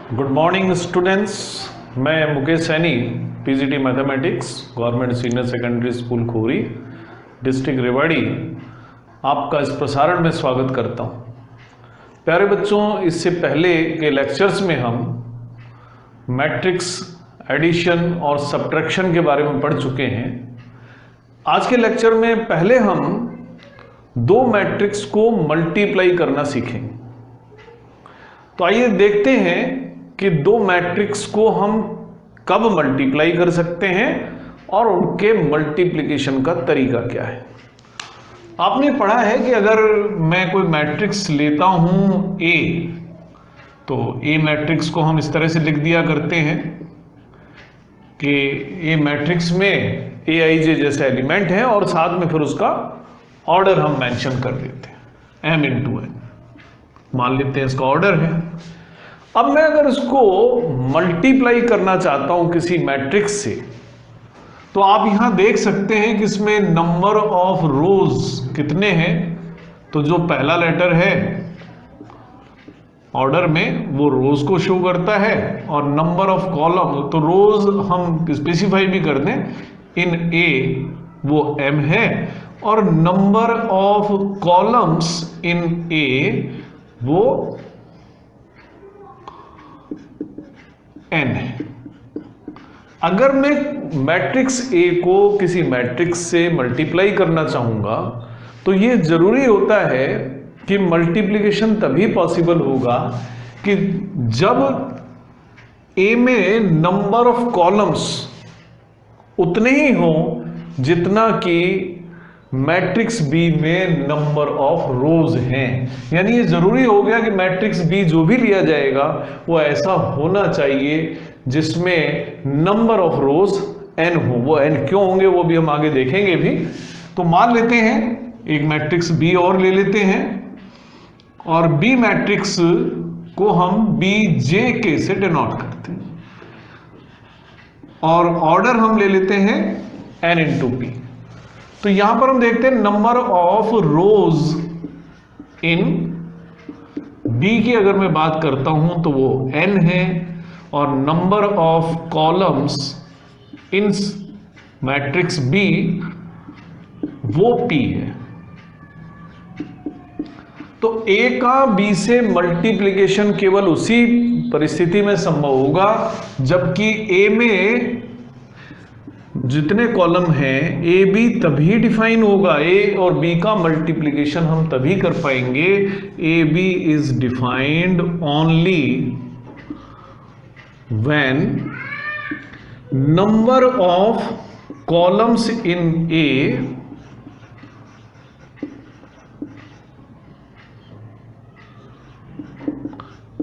Good morning students. मैं Mukesh Saini, PGT mathematics, government senior secondary school Khori, district Rewari, आपका इस प्रसारण में स्वागत करता हूँ। प्यारे बच्चों, इससे पहले के लेक्चर्स में हम मैट्रिक्स, एडिशन और सब्ट्रैक्शन के बारे में पढ़ चुके हैं। आज के लेक्चर में पहले हम दो मैट्रिक्स को मल्टीप्लाई करना सीखेंगे। तो आइए देखते हैं कि दो मैट्रिक्स को हम कब मल्टीप्लाई कर सकते हैं और उनके मल्टीप्लिकेशन का तरीका क्या है। आपने पढ़ा है कि अगर मैं कोई मैट्रिक्स लेता हूं ए, तो ए मैट्रिक्स को हम इस तरह से लिख दिया करते हैं कि ए मैट्रिक्स में ए आई जे जैसे एलिमेंट है और साथ में फिर उसका ऑर्डर हम मेंशन कर देते हैं, एम इंटू एन मान लेते हैं इसका ऑर्डर है। अब मैं अगर इसको मल्टीप्लाई करना चाहता हूं किसी मैट्रिक्स से, तो आप यहां देख सकते हैं कि इसमें नंबर ऑफ रोज कितने हैं। तो जो पहला लेटर है ऑर्डर में वो रोज को शो करता है, और नंबर ऑफ कॉलम, तो रोज हम स्पेसिफाई भी कर दें, इन ए वो m है, और नंबर ऑफ कॉलम्स इन ए वो n है। अगर मैं मैट्रिक्स A को किसी मैट्रिक्स से मल्टीप्लाई करना चाहूंगा तो यह जरूरी होता है कि मल्टीप्लिकेशन तभी पॉसिबल होगा कि जब A में नंबर ऑफ कॉलम्स उतने ही हो जितना कि मैट्रिक्स बी में नंबर ऑफ रोज हैं। यानी ये जरूरी हो गया कि मैट्रिक्स बी जो भी लिया जाएगा वो ऐसा होना चाहिए जिसमें नंबर ऑफ रोज n हो। वो n क्यों होंगे वो भी हम आगे देखेंगे भी। तो मान लेते हैं एक मैट्रिक्स बी और ले लेते हैं, और बी मैट्रिक्स को हम बी जे के से डिनोट करते हैं, और ऑर्डर हम ले लेते हैं n इंटू पी। तो यहां पर हम देखते हैं number of rows in B की अगर मैं बात करता हूं तो वो n है, और number of columns in matrix B वो p है। तो a का b से मल्टीप्लिकेशन केवल उसी परिस्थिति में संभव होगा जबकि a में जितने कॉलम हैं ए बी तभी डिफाइन होगा। ए और बी का मल्टीप्लिकेशन हम तभी कर पाएंगे। A B is defined only when number of columns in A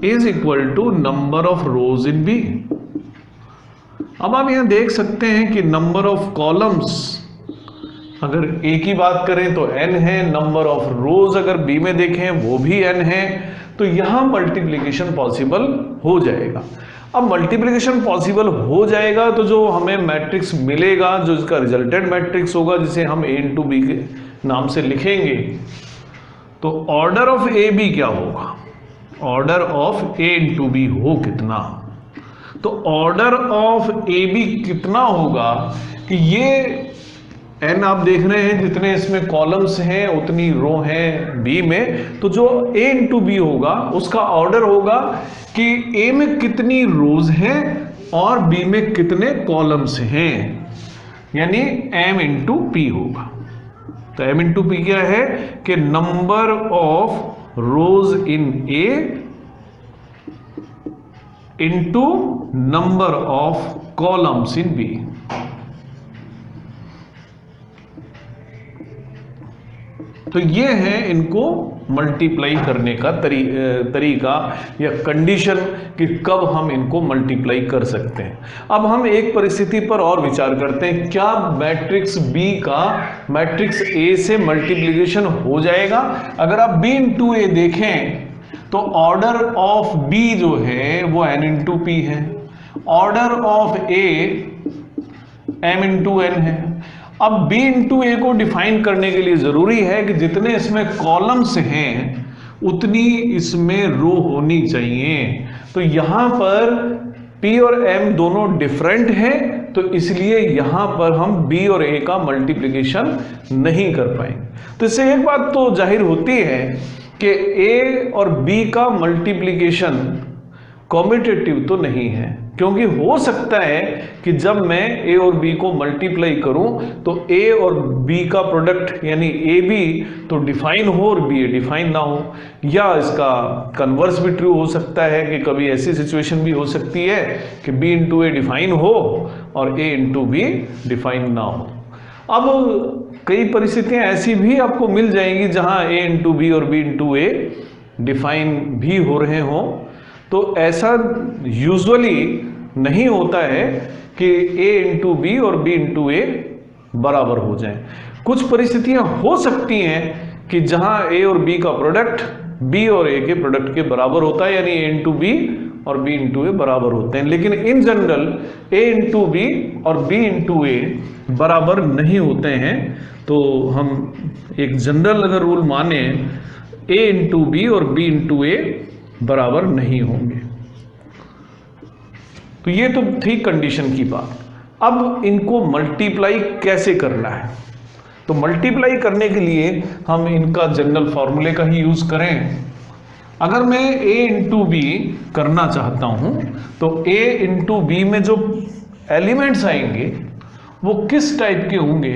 is equal to number of rows in B. अब आप यहां देख सकते हैं कि नंबर ऑफ कॉलम्स अगर ए की बात करें तो n है, नंबर ऑफ रोज अगर बी में देखें वो भी n है, तो यहां मल्टीप्लिकेशन पॉसिबल हो जाएगा। अब मल्टीप्लिकेशन पॉसिबल हो जाएगा तो जो हमें मैट्रिक्स मिलेगा, जो इसका रिजल्टेंट मैट्रिक्स होगा, जिसे हम a इंटू बी के नाम से लिखेंगे, तो ऑर्डर ऑफ ए बी क्या होगा, order of a into B हो कितना। तो ऑर्डर ऑफ ए बी कितना होगा कि ये n आप देख रहे हैं जितने इसमें कॉलम्स हैं उतनी रो हैं बी में, तो जो a इंटू बी होगा उसका ऑर्डर होगा कि a में कितनी रोज हैं और b में कितने कॉलम्स हैं, यानी m इंटू पी होगा। तो m इंटू पी क्या है कि number of rows in a into number of columns in B. तो ये है इनको मल्टीप्लाई करने का तरीका या कंडीशन कि कब हम इनको मल्टीप्लाई कर सकते हैं। अब हम एक परिस्थिति पर और विचार करते हैं, क्या मैट्रिक्स बी का मैट्रिक्स ए से मल्टीप्लिकेशन हो जाएगा। अगर आप बी इंटू ए देखें तो ऑर्डर ऑफ बी जो है वो n इंटू पी है, order of A m into n है। अब b इंटू ए को डिफाइन करने के लिए जरूरी है कि जितने इसमें कॉलम्स हैं उतनी इसमें रो होनी चाहिए। तो यहां पर P और M दोनों डिफरेंट हैं, तो इसलिए यहां पर हम B और A का मल्टीप्लिकेशन नहीं कर पाएंगे। तो इससे एक बात तो जाहिर होती है कि A और B का मल्टीप्लिकेशन कॉम्यूटेटिव तो नहीं है, क्योंकि हो सकता है कि जब मैं A और B को मल्टीप्लाई करूं तो A और B का प्रोडक्ट यानी AB तो डिफाइन हो और BA डिफाइन ना हो, या इसका कन्वर्स भी ट्रू हो सकता है कि कभी ऐसी सिचुएशन भी हो सकती है कि B इंटू A डिफाइन हो और A इंटू B डिफाइन ना हो। अब कई परिस्थितियां ऐसी भी आपको मिल जाएंगी जहां A इंटू B और B इंटू A डिफाइन भी हो रहे हों, तो ऐसा यूजुअली नहीं होता है कि A इंटू बी और B इंटू ए बराबर हो जाए। कुछ परिस्थितियां हो सकती हैं कि जहां A और B का प्रोडक्ट B और A के प्रोडक्ट के बराबर होता है, यानी A इंटू बी और B इंटू ए बराबर होते हैं, लेकिन in general A into B और B इंटू ए बराबर नहीं होते हैं। तो हम एक जनरल अगर रूल माने A इंटू बी और B इंटू ए बराबर नहीं होंगे। तो ये तो थी कंडीशन की बात। अब इनको मल्टीप्लाई कैसे करना है? तो मल्टीप्लाई करने के लिए हम इनका जनरल फॉर्मूले का ही यूज करें। अगर मैं A इंटू बी करना चाहता हूं तो A इंटू बी में जो एलिमेंट्स आएंगे वो किस टाइप के होंगे?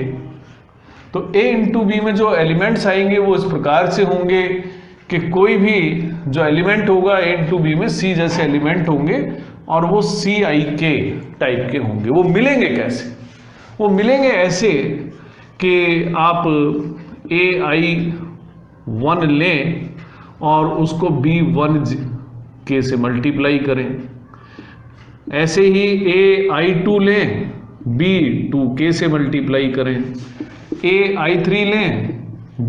तो A इंटू बी में जो एलिमेंट्स आएंगे वो इस प्रकार से होंगे कि कोई भी जो एलिमेंट होगा A इंटू बी में C जैसे एलिमेंट होंगे और वो CIK टाइप के होंगे। वो मिलेंगे कैसे? वो मिलेंगे ऐसे कि आप AI1 लें और उसको B1K से मल्टीप्लाई करें, ऐसे ही AI2 लें B2K से मल्टीप्लाई करें, AI3 लें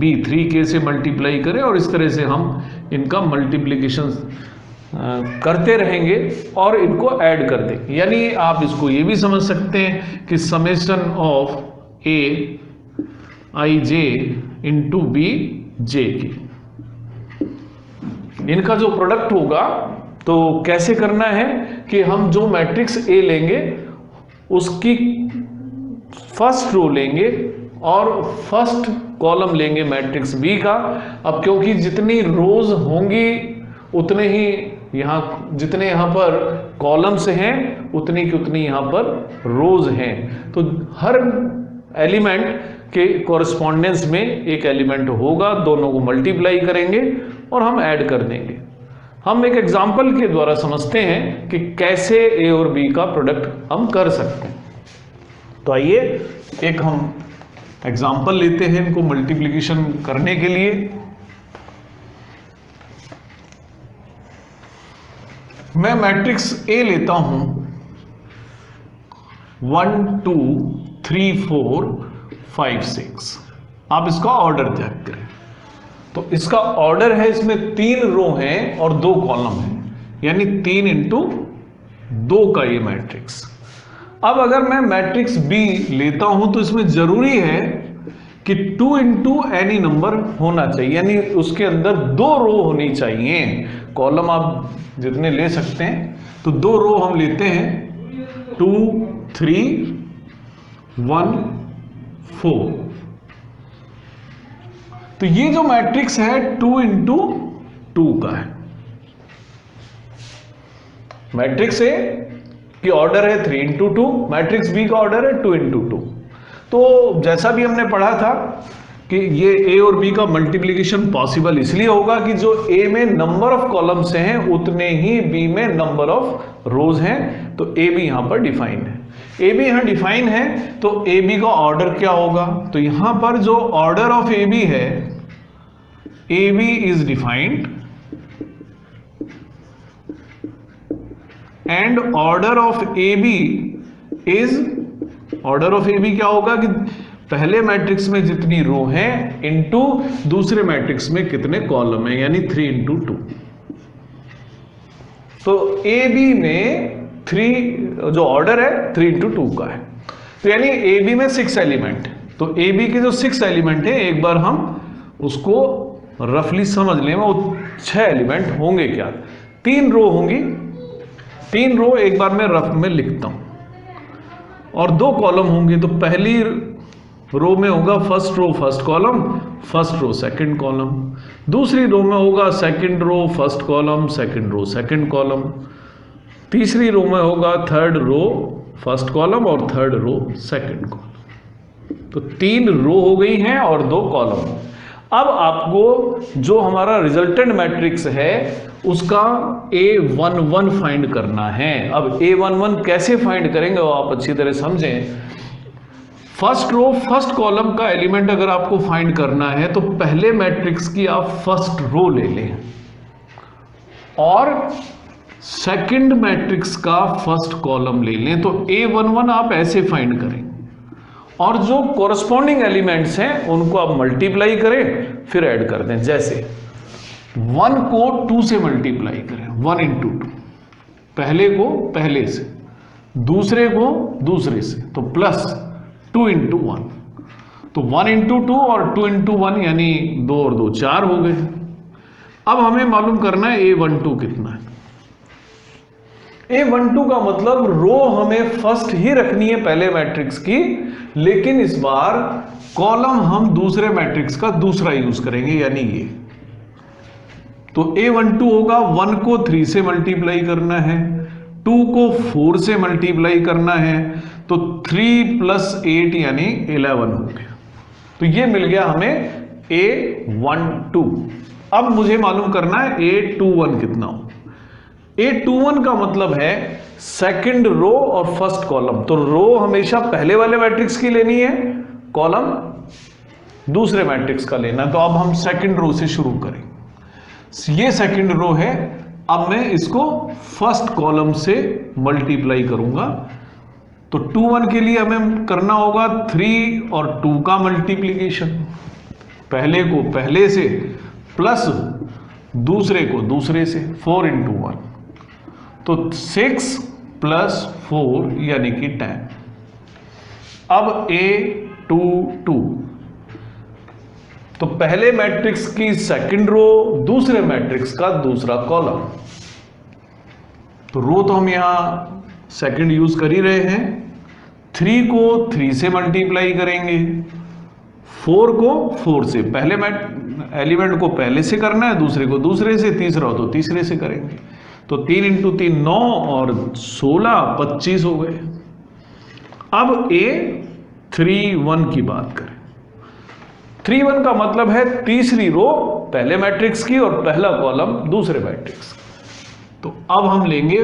B3K से मल्टीप्लाई करें, और इस तरह से हम इनका मल्टीप्लिकेशन करते रहेंगे और इनको ऐड कर देंगे। यानी आप इसको ये भी समझ सकते हैं कि summation of AIJ into BJK, इनका जो प्रोडक्ट होगा तो कैसे करना है कि हम जो मैट्रिक्स A लेंगे उसकी फर्स्ट रो लेंगे और फर्स्ट कॉलम लेंगे मैट्रिक्स B का। अब क्योंकि जितनी रोज होंगी उतने ही जितने यहाँ पर कॉलम्स हैं उतनी की उतनी यहाँ पर रोज हैं, तो हर एलिमेंट के कॉरस्पॉन्डेंस में एक एलिमेंट होगा, दोनों को मल्टीप्लाई करेंगे और हम ऐड कर देंगे। हम एक एग्जाम्पल के द्वारा समझते हैं कि कैसे A और B का प्रोडक्ट हम कर सकते हैं। तो आइए एक हम एग्जाम्पल लेते हैं इनको मल्टीप्लिकेशन करने के लिए। मैं मैट्रिक्स A लेता हूं 1 2 3 4 5 6। आप इसका ऑर्डर चेक करें तो इसका ऑर्डर है, इसमें 3 रो हैं और 2 कॉलम हैं, यानी 3 इंटू 2 का ये मैट्रिक्स। अब अगर मैं मैट्रिक्स B लेता हूं तो इसमें जरूरी है कि 2 इंटू एनी नंबर होना चाहिए, यानी उसके अंदर 2 रो होनी चाहिए। कॉलम आप जितने ले सकते हैं, तो 2 रो हम लेते हैं 2 3 1 4। तो ये जो मैट्रिक्स है 2 इंटू 2 का है। मैट्रिक्स A की ऑर्डर है 3 इंटू 2, मैट्रिक्स B का ऑर्डर है 2 इंटू 2। तो जैसा भी हमने पढ़ा था कि ये A और B का मल्टीप्लिकेशन पॉसिबल इसलिए होगा कि जो A में नंबर ऑफ कॉलम्स हैं उतने ही B में नंबर ऑफ रोज हैं, तो A B यहां पर डिफाइंड है। A B यहां डिफाइन है तो A B का ऑर्डर क्या होगा? तो यहां पर जो ऑर्डर ऑफ A B है, A B is defined and order of A B is, order of A B क्या होगा कि पहले मैट्रिक्स में जितनी रो हैं इनटू दूसरे मैट्रिक्स में कितने कॉलम हैं, यानी 3 इंटू 2। तो A B में 3 जो ऑर्डर है 3 इंटू 2 का है, तो यानी A B में 6 एलिमेंट। तो A B के जो 6 एलिमेंट है, एक बार हम उसको रफली समझ लें, वो 6 एलिमेंट होंगे क्या? 3 रो होंगी 3 रो एक बार मैं रफ में लिखता हूं और 2 कॉलम होंगे। तो पहली रो में होगा first row first column, first row second column. दूसरी रो में होगा second row first column, second row second column. तीसरी रो में होगा थर्ड रो फर्स्ट कॉलम और थर्ड रो सेकंड कॉलम। तो 3 रो हो गई हैं और 2 कॉलम। अब आपको जो हमारा रिजल्टेंट मैट्रिक्स है उसका A11 फाइंड करना है। अब A11 कैसे फाइंड करेंगे वो आप अच्छी तरह समझें। फर्स्ट रो फर्स्ट कॉलम का एलिमेंट अगर आपको फाइंड करना है तो पहले मैट्रिक्स की आप फर्स्ट रो ले लें और सेकंड मैट्रिक्स का फर्स्ट कॉलम ले लें। तो A11 आप ऐसे फाइंड करें और जो कोरस्पॉन्डिंग एलिमेंट्स हैं उनको आप मल्टीप्लाई करें फिर ऐड कर दें। जैसे 1 को 2 से मल्टीप्लाई करें, 1 into 2, पहले को पहले से, दूसरे को दूसरे से, तो प्लस 2 into 1। तो 1 into 2 और 2 into 1 यानी 2 और 2 4 हो गए। अब हमें मालूम करना है A12 कितना है। A12 का मतलब रो हमें फर्स्ट ही रखनी है पहले मैट्रिक्स की, लेकिन इस बार कॉलम हम दूसरे मैट्रिक्स का दूसरा यूज करेंगे यानी ये। तो A12 होगा 1 को 3 से मल्टीप्लाई करना है, 2 को 4 से मल्टीप्लाई करना है, तो 3 + 8 यानी 11 हो गया। तो ये मिल गया हमें A12। अब मुझे मालूम करना है A21 कितना हो। A21 का मतलब है सेकंड रो और फर्स्ट कॉलम। तो रो हमेशा पहले वाले मैट्रिक्स की लेनी है, कॉलम दूसरे मैट्रिक्स का लेना है। तो अब हम सेकंड रो से शुरू करें। ये सेकंड रो है, अब मैं इसको फर्स्ट कॉलम से मल्टीप्लाई करूंगा। तो 21 के लिए हमें करना होगा 3 और 2 का मल्टीप्लीकेशन, पहले को पहले से प्लस दूसरे को दूसरे से, 4 into 1, तो 6 + 4 यानी कि 10। अब A22, तो पहले मैट्रिक्स की सेकंड रो, दूसरे मैट्रिक्स का दूसरा कॉलम। तो रो तो हम यहां सेकंड यूज कर ही रहे हैं। 3 को 3 से मल्टीप्लाई करेंगे, 4 को 4 से, पहले एलिमेंट को पहले से करना है, दूसरे को दूसरे से, तीसरा हो तो तीसरे से करेंगे। तो 3 into 3 9 और 16 25 हो गए। अब A31 की बात करें। 31 का मतलब है तीसरी रो पहले मैट्रिक्स की और पहला कॉलम दूसरे मैट्रिक्स। तो अब हम लेंगे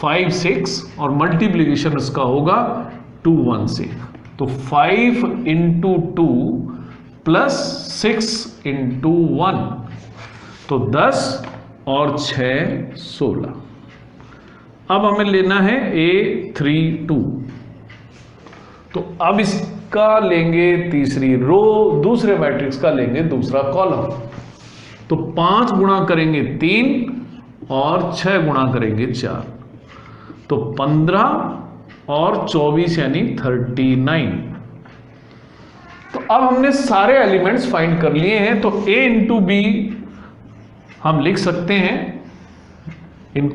5 6 और मल्टीप्लीकेशन इसका होगा 2 1 से। तो 5 into 2 + 6 into 1, तो 10 और 6 16। अब हमें लेना है A32। तो अब इसका लेंगे तीसरी रो, दूसरे मैट्रिक्स का लेंगे दूसरा कॉलम। तो 5 गुणा करेंगे 3 और 6 गुणा करेंगे 4, तो 15 और 24 यानी 39। तो अब हमने सारे एलिमेंट्स फाइंड कर लिए हैं। तो A into B हम लिख सकते हैं, इन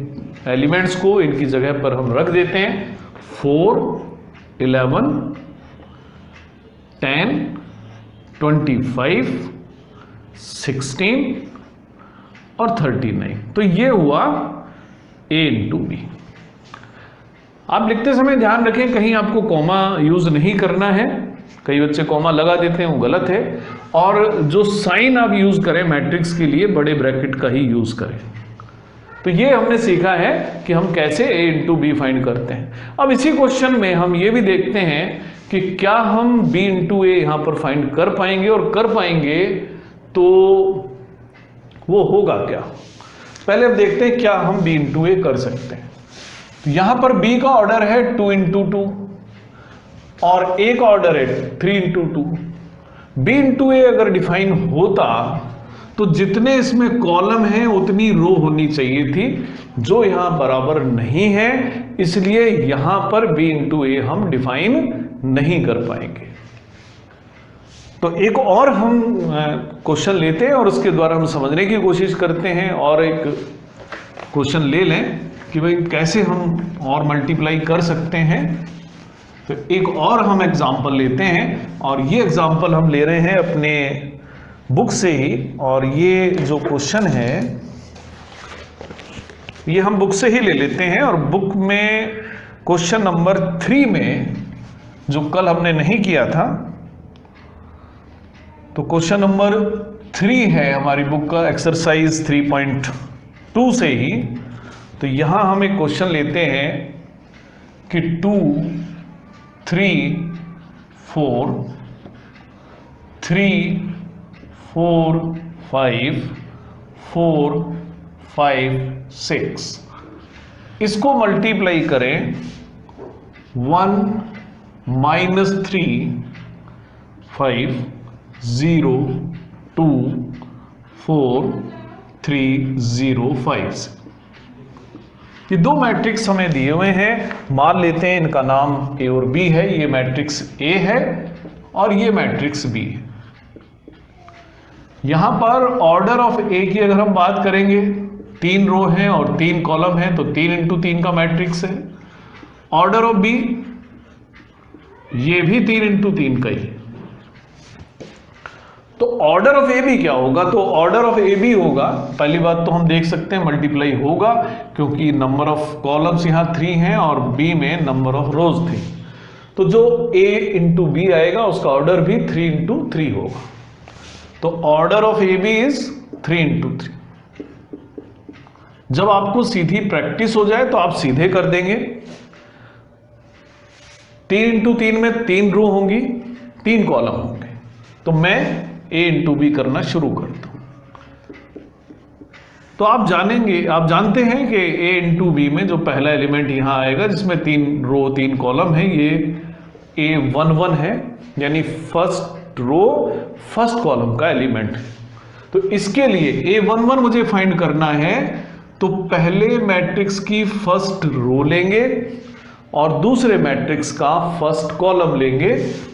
एलिमेंट्स को इनकी जगह पर हम रख देते हैं। 4 11 10 25 16 और 39। तो ये हुआ A into B। आप लिखते समय ध्यान रखें कहीं आपको कॉमा यूज नहीं करना है। कई बच्चे कॉमा लगा देते हैं, वो गलत है। और जो साइन आप यूज करें मैट्रिक्स के लिए बड़े ब्रैकेट का ही यूज करें। तो ये हमने सीखा है कि हम कैसे A into B फाइंड करते हैं। अब इसी क्वेश्चन में हम ये भी देखते हैं कि क्या हम B into A यहां पर फाइंड कर पाएंगे, और कर पाएंगे तो वो होगा क्या। पहले अब देखते हैं क्या हम B into A कर सकते हैं। तो यहां पर B का ऑर्डर है 2 into 2 और A का ऑर्डर है 3 into 2। B into A अगर डिफाइन होता तो जितने इसमें कॉलम हैं उतनी रो होनी चाहिए थी, जो यहां बराबर नहीं है, इसलिए यहां पर B into A हम डिफाइन नहीं कर पाएंगे। तो एक और हम क्वेश्चन लेते हैं और उसके द्वारा हम समझने की कोशिश करते हैं। और एक क्वेश्चन ले लें कि भाई कैसे हम और मल्टीप्लाई कर सकते हैं। तो एक और हम एग्जाम्पल लेते हैं, और ये एग्जाम्पल हम ले रहे हैं अपने बुक से ही, और ये जो क्वेश्चन है ये हम बुक से ही ले लेते हैं। और बुक में क्वेश्चन नंबर 3 में, जो कल हमने नहीं किया था, तो क्वेश्चन नंबर 3 है हमारी बुक का एक्सरसाइज 3.2 से ही। तो यहां हम एक क्वेश्चन लेते हैं कि 2 3 4 3 4 5 4 5 6, इसको मल्टीप्लाई करें 1 -3 5 0 2 4 3 0 5 से। ये दो मैट्रिक्स हमें दिए हुए हैं, मान लेते हैं इनका नाम ए और बी है। ये मैट्रिक्स ए है और ये मैट्रिक्स बी है। यहां पर ऑर्डर ऑफ ए की अगर हम बात करेंगे, 3 रो हैं और 3 कॉलम हैं, तो 3 × 3 का मैट्रिक्स है। ऑर्डर ऑफ बी, ये भी 3 × 3 का ही है। तो ऑर्डर ऑफ ए बी क्या होगा? तो ऑर्डर ऑफ ए बी होगा, पहली बात तो हम देख सकते हैं मल्टीप्लाई होगा, क्योंकि नंबर ऑफ कॉलम्स यहां 3 हैं और बी में नंबर ऑफ रोज थी। तो जो ए × बी आएगा उसका ऑर्डर भी 3 × 3 होगा। तो order of A B is 3 × 3। जब आपको सीधी प्रैक्टिस हो जाए तो आप सीधे कर देंगे। 3 × 3 में 3 रो होंगी, 3 कॉलम होंगे। तो मैं a × b करना शुरू करता हूं। तो आप जानते हैं कि a × b में जो पहला एलिमेंट यहां आएगा, जिसमें 3 रो 3 कॉलम है, ये a11 है, यानी फर्स्ट रो फर्स्ट कॉलम का एलिमेंट है। तो इसके लिए a11 मुझे फाइंड करना है, तो पहले मैट्रिक्स की फर्स्ट रो लेंगे और दूसरे मैट्रिक्स का फर्स्ट कॉलम लेंगे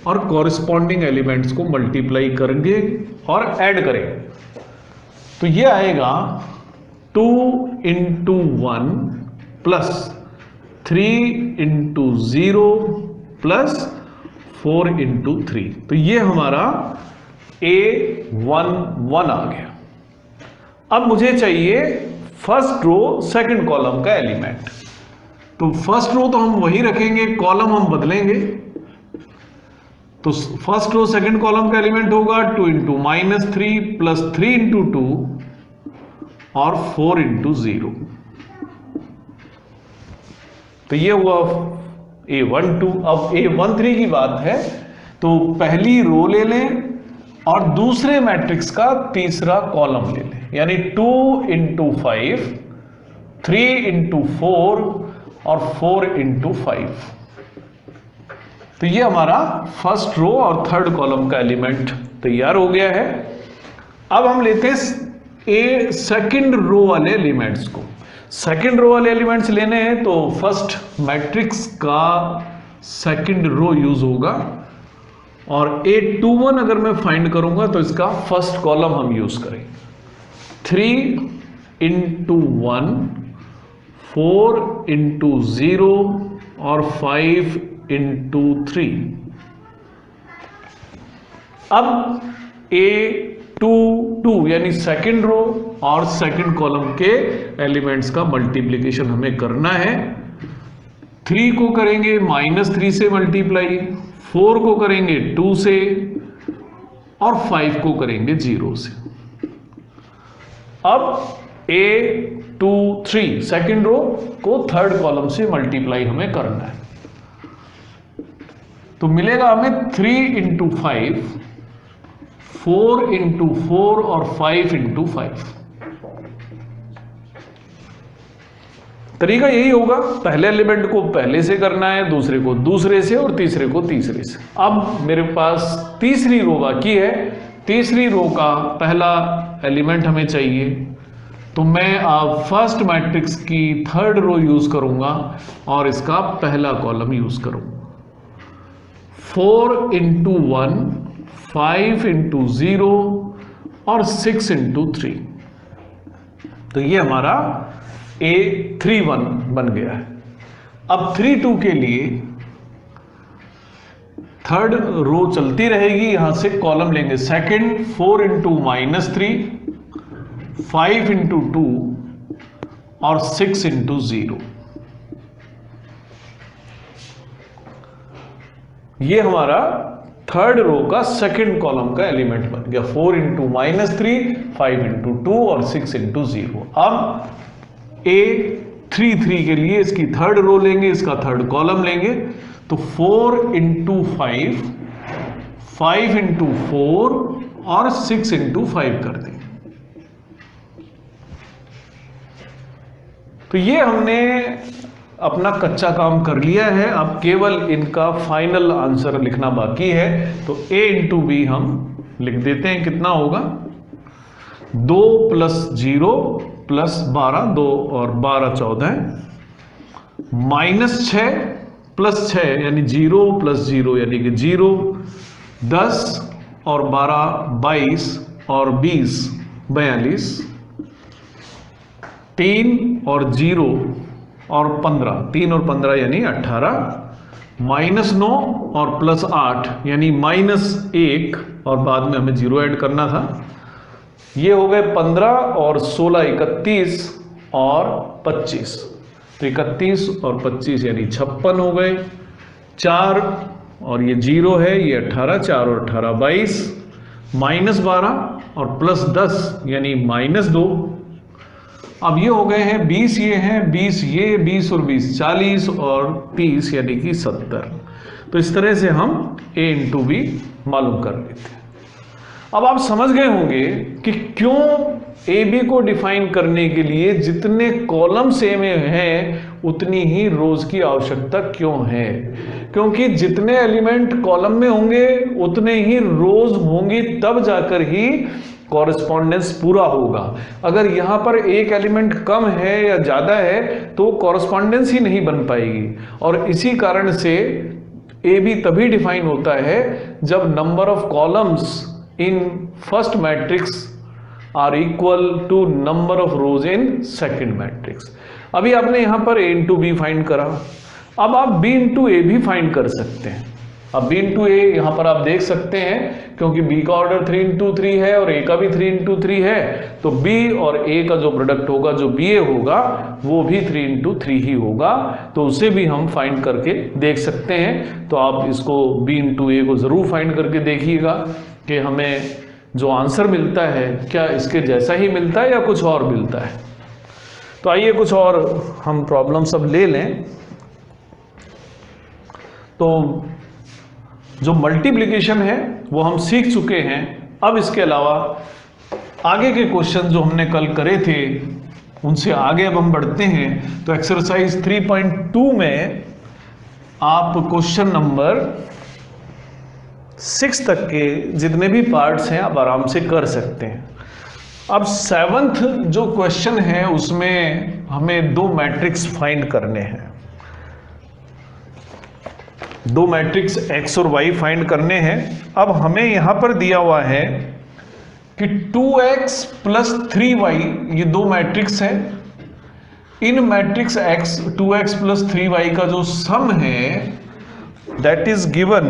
और कॉरिस्पॉन्डिंग एलिमेंट्स को मल्टीप्लाई करेंगे और ऐड करेंगे। तो ये आएगा 2 × 1 प्लस 3 × 0 प्लस 4 × 3। तो ये हमारा A11 आ गया। अब मुझे चाहिए फर्स्ट रो सेकंड कॉलम का एलिमेंट। तो फर्स्ट रो तो हम वही रखेंगे, कॉलम हम बदलेंगे। तो फर्स्ट रो सेकंड कॉलम का एलिमेंट होगा 2 × -3 प्लस 3 × 2 और 4 × 0। तो ये हुआ A12। अब A13 की बात है, तो पहली रो ले लें और दूसरे मैट्रिक्स का तीसरा कॉलम ले लें, यानी 2 × 5 3 × 4 और 4 × 5। तो ये हमारा फर्स्ट रो और थर्ड कॉलम का एलिमेंट तैयार हो गया है। अब हम लेते हैं सेकंड रो वाले एलिमेंट्स को। सेकंड रो वाले एलिमेंट्स लेने हैं तो फर्स्ट मैट्रिक्स का सेकंड रो यूज होगा, और A21 अगर मैं फाइंड करूंगा तो इसका फर्स्ट कॉलम हम यूज करेंगे। 3 × 1 4 × 0 और 5 × 3। अब A22 यानी सेकंड रो और सेकंड कॉलम के एलिमेंट्स का मल्टीप्लिकेशन हमें करना है। 3 को करेंगे -3 से मल्टीप्लाई, 4 को करेंगे 2 से और 5 को करेंगे 0 से। अब A23 सेकंड रो को थर्ड कॉलम से मल्टीप्लाई हमें करना है। तो मिलेगा हमें 3 × 5 4 × 4 और 5 × 5। तरीका यही होगा, पहले एलिमेंट को पहले से करना है, दूसरे को दूसरे से और तीसरे को तीसरे से। अब मेरे पास तीसरी रो बाकी है। तीसरी रो का पहला एलिमेंट हमें चाहिए, तो मैं अब फर्स्ट मैट्रिक्स की थर्ड रो यूज करूंगा और इसका पहला कॉलम यूज करूंगा। 4 × 1 5 × 0 और 6 × 3। तो ये हमारा A31 बन गया है। अब 32 के लिए थर्ड रो चलती रहेगी, यहां से कॉलम लेंगे सेकंड, 4 इंटू -3, 5 इंटू 2 और 6 इंटू 0। ये हमारा थर्ड रो का सेकंड कॉलम का एलिमेंट बन गया। 4 इंटू -3, 5 इंटू 2 और 6 इंटू 0। अब A33 के लिए इसकी थर्ड रो लेंगे, इसका थर्ड कॉलम लेंगे, तो 4 इंटू 5, 5 इंटू 4 और 6 इंटू 5 कर देंगे। तो ये हमने अपना कच्चा काम कर लिया है, अब केवल इनका फाइनल आंसर लिखना बाकी है। तो A इंटू बी हम लिख देते हैं, कितना होगा 2 + 0 + 12, 2 और 12 14, -6 + 6 यानी 0 + 0 यानी कि 0, 10 और 12 22 और 20 42, 3 और 0 और 15, 3 और 15 यानी 18, -9 और +8 यानी -1 और बाद में हमें 0 ऐड करना था। ये हो गए 15 और 16 31 और 25, तो 31 और 25 यानी 56 हो गए। 4 और ये 0 है, ये 18, 4 और 18 22, -12 और +10 यानी -2। अब ये हो गए हैं 20, ये हैं 20, ये 20 और 20 40 और 30 यानी कि 70। तो इस तरह से हम A इंटू बी मालूम कर लेते हैं। अब आप समझ गए होंगे कि क्यों ए बी को डिफाइन करने के लिए जितने कॉलम्स ए में हैं उतनी ही रोज की आवश्यकता क्यों है, क्योंकि जितने एलिमेंट कॉलम में होंगे उतने ही रोज होंगी, तब जाकर ही कॉरेस्पॉन्डेंस पूरा होगा। अगर यहां पर एक एलिमेंट कम है या ज्यादा है तो कॉरेस्पॉन्डेंस ही नहीं बन पाएगी। और इसी कारण से ए बी तभी डिफाइन होता है जब number of columns in first matrix are equal to number of rows in second matrix. अभी आपने यहां पर A इंटू बी फाइंड करा, अब आप B इंटू ए भी फाइंड कर सकते हैं। अब B इंटू ए यहां पर आप देख सकते हैं, क्योंकि B का ऑर्डर 3 इंटू 3 है और A का भी 3 इंटू 3 है, तो B और A का जो प्रोडक्ट होगा, जो BA होगा, वो भी 3 इंटू 3 ही होगा, तो उसे भी हम फाइंड करके देख सकते हैं। तो आप इसको B इंटू ए को जरूर फाइंड करके देखिएगा कि हमें जो आंसर मिलता है क्या इसके जैसा ही मिलता है या कुछ और मिलता है। तो आइए कुछ और हम प्रॉब्लम सब ले लें। तो जो मल्टीप्लिकेशन है वो हम सीख चुके हैं। अब इसके अलावा आगे के क्वेश्चन जो हमने कल करे थे उनसे आगे अब हम बढ़ते हैं। तो एक्सरसाइज 3.2 में आप क्वेश्चन नंबर 6 तक के जितने भी पार्ट्स हैं आप आराम से कर सकते हैं। अब 7th जो क्वेश्चन है उसमें हमें 2 मैट्रिक्स फाइंड करने हैं, 2 मैट्रिक्स x और y फाइंड करने हैं। अब हमें यहां पर दिया हुआ है कि 2x + 3y ये 2 मैट्रिक्स हैं। इन मैट्रिक्स x 2x + 3y का जो सम है दैट इज गिवन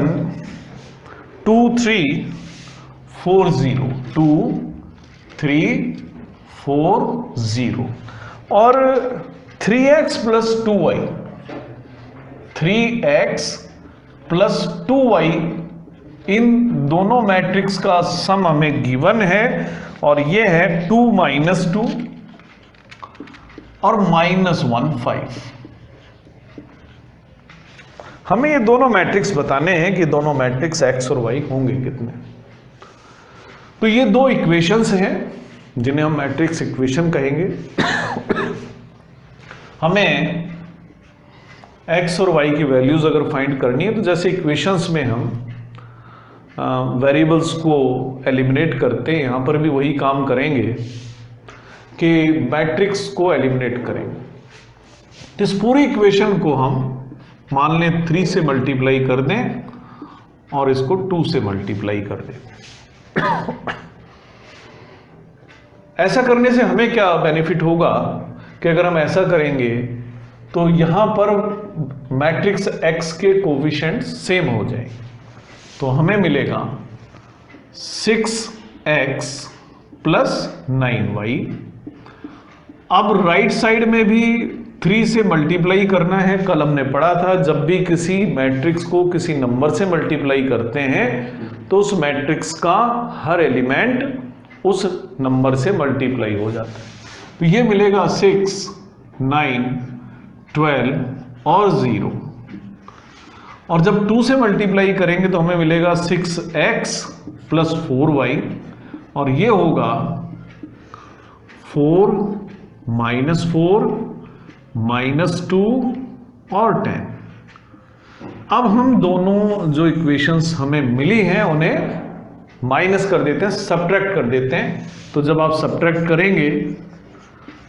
2 3 4 0, 2 3 4 0 और 3x + 2y, 3x + 2y इन दोनों मैट्रिक्स का सम हमें गिवन है और ये है 2 - 2 और -1 5। हमें ये दोनों मैट्रिक्स बताने हैं कि दोनों मैट्रिक्स x और y होंगे कितने। तो ये 2 इक्वेशंस हैं जिन्हें हम मैट्रिक्स इक्वेशन कहेंगे। हमें x और y की वैल्यूज अगर फाइंड करनी है तो जैसे इक्वेशंस में हम वेरिएबल्स को एलिमिनेट करते हैं, यहां पर भी वही काम करेंगे कि मैट्रिक्स को एलिमिनेट करेंगे। तो इस पूरी इक्वेशन को हम मान लें 3 से मल्टीप्लाई कर दें और इसको 2 से मल्टीप्लाई कर दें। ऐसा करने से हमें क्या बेनिफिट होगा कि अगर हम ऐसा करेंगे तो यहां पर मैट्रिक्स x के कोफिशिएंट सेम हो जाएंगे, तो हमें मिलेगा 6x प्लस 9y। अब राइट साइड में भी 3 से मल्टीप्लाई करना है। कल हमने पढ़ा था जब भी किसी मैट्रिक्स को किसी नंबर से मल्टीप्लाई करते हैं तो उस मैट्रिक्स का हर एलिमेंट उस नंबर से मल्टीप्लाई हो जाता है। तो ये मिलेगा 6, 9, 12 और 0। और जब 2 से मल्टीप्लाई करेंगे तो हमें मिलेगा 6x प्लस 4y, और ये होगा 4 -4 -2 और 10। अब हम दोनों जो इक्वेशंस हमें मिली हैं उन्हें माइनस कर देते हैं, सब्ट्रैक्ट कर देते हैं। तो जब आप सब्ट्रैक्ट करेंगे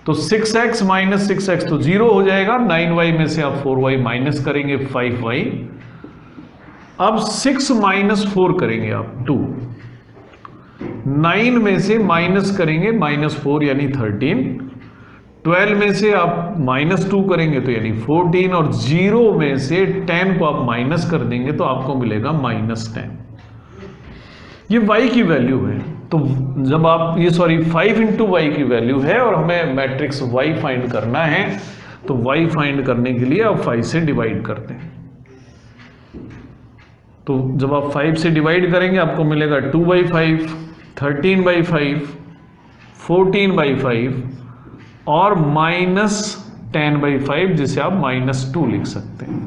तो 6x माइनस 6x तो 0 हो जाएगा, 9y में से आप 4y माइनस करेंगे 5y। अब 6 माइनस 4 करेंगे आप 2, 9 में से माइनस करेंगे -4 यानी 13, 12 में से आप -2 करेंगे तो यानी 14, और 0 में से 10 को आप माइनस कर देंगे तो आपको मिलेगा -10। ये y की वैल्यू है। तो जब आप ये 5 इंटू y की वैल्यू है और हमें मैट्रिक्स y फाइंड करना है, तो y फाइंड करने के लिए आप 5 से डिवाइड करते हैं। तो जब आप 5 से डिवाइड करेंगे आपको मिलेगा 2/5, 13/5, 14/5 और -10/5, जिसे आप -2 लिख सकते हैं।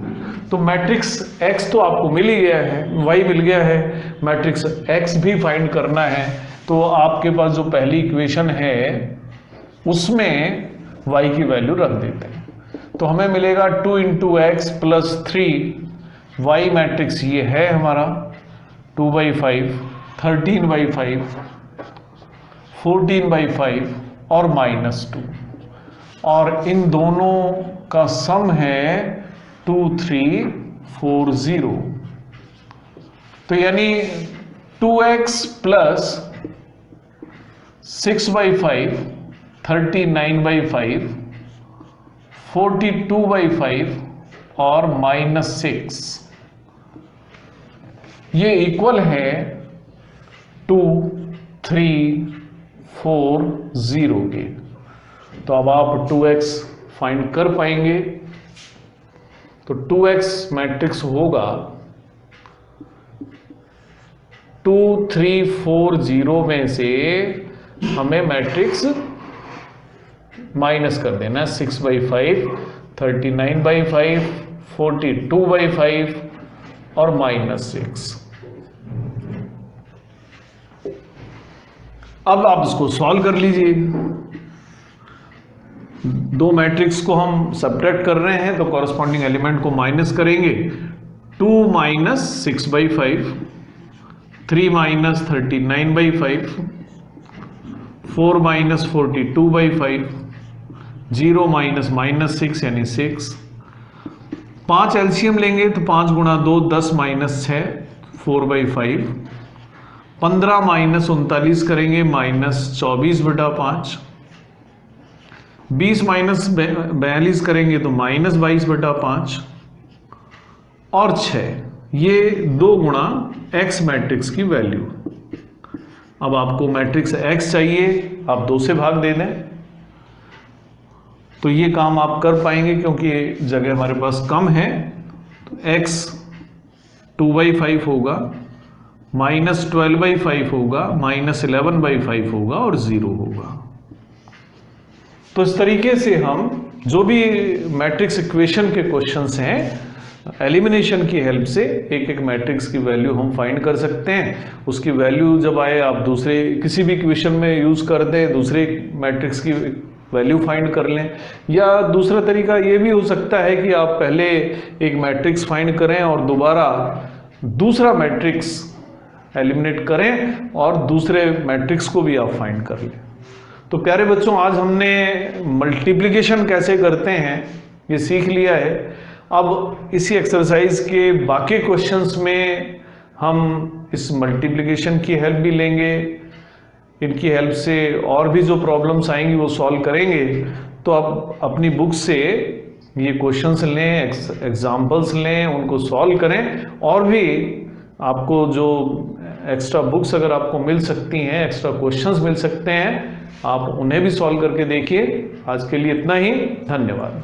तो मैट्रिक्स x तो आपको मिल ही गया है, y मिल गया है, मैट्रिक्स x भी फाइंड करना है। तो आपके पास जो पहली इक्वेशन है उसमें y की वैल्यू रख देते हैं। तो हमें मिलेगा 2 into x plus 3, y matrix ये है हमारा 2/5, 13/5, 14/5 और -2, और इन दोनों का सम है 2, 3, 4, 0। तो यानी 2x प्लस 6/5, 39/5, 42/5 और -6, ये इक्वल है 2, 3, 4, 0 के। तो अब आप 2x फाइंड कर पाएंगे। तो 2x मैट्रिक्स होगा 2, 3, 4, 0 में से हमें मैट्रिक्स माइनस कर देना, 6/5, 39/5, 42/5 और -6। अब आप इसको सॉल्व कर लीजिए। दो मैट्रिक्स को हम सब्ट्रैक्ट कर रहे हैं तो कॉरस्पॉन्डिंग एलिमेंट को माइनस करेंगे। 2 माइनस 6/5, 3 माइनस 39/5, 4 माइनस 42/5, 0 माइनस -6 यानी 6। 5 एलसीएम लेंगे तो 5 गुणा 2 10 माइनस 6 4/5। 15 माइनस 39 करेंगे -24/5। 20 माइनस 42 करेंगे तो -22/5 और 6, ये 2 गुणा x मैट्रिक्स की वैल्यू। अब आपको मैट्रिक्स x चाहिए, आप 2 से भाग दे दें तो ये काम आप कर पाएंगे, क्योंकि जगह हमारे पास कम है। तो x 2/5 होगा, -12/5 होगा, -11/5 होगा और 0 होगा। तो इस तरीके से हम जो भी मैट्रिक्स इक्वेशन के क्वेश्चंस हैं, एलिमिनेशन की हेल्प से एक एक मैट्रिक्स की वैल्यू हम फाइंड कर सकते हैं। उसकी वैल्यू जब आए आप दूसरे किसी भी इक्वेशन में यूज कर दें, दूसरे मैट्रिक्स की वैल्यू फाइंड कर लें। या दूसरा तरीका ये भी हो सकता है कि आप पहले एक मैट्रिक्स फाइंड करें और दोबारा दूसरा मैट्रिक्स एलिमिनेट करें और दूसरे मैट्रिक्स को भी आप फाइंड कर लें। तो प्यारे बच्चों, आज हमने मल्टीप्लिकेशन कैसे करते हैं ये सीख लिया है। अब इसी एक्सरसाइज के बाकी क्वेश्चंस में हम इस मल्टीप्लिकेशन की हेल्प भी लेंगे, इनकी हेल्प से और भी जो प्रॉब्लम्स आएंगी वो सॉल्व करेंगे। तो आप अपनी बुक से ये क्वेश्चंस लें, एग्जाम्पल्स लें, उनको सॉल्व करें, और भी आपको जो एक्स्ट्रा बुक्स अगर आपको मिल सकती हैं, एक्स्ट्रा क्वेश्चंस मिल सकते हैं, आप उन्हें भी सॉल्व करके देखिए। आज के लिए इतना ही, धन्यवाद।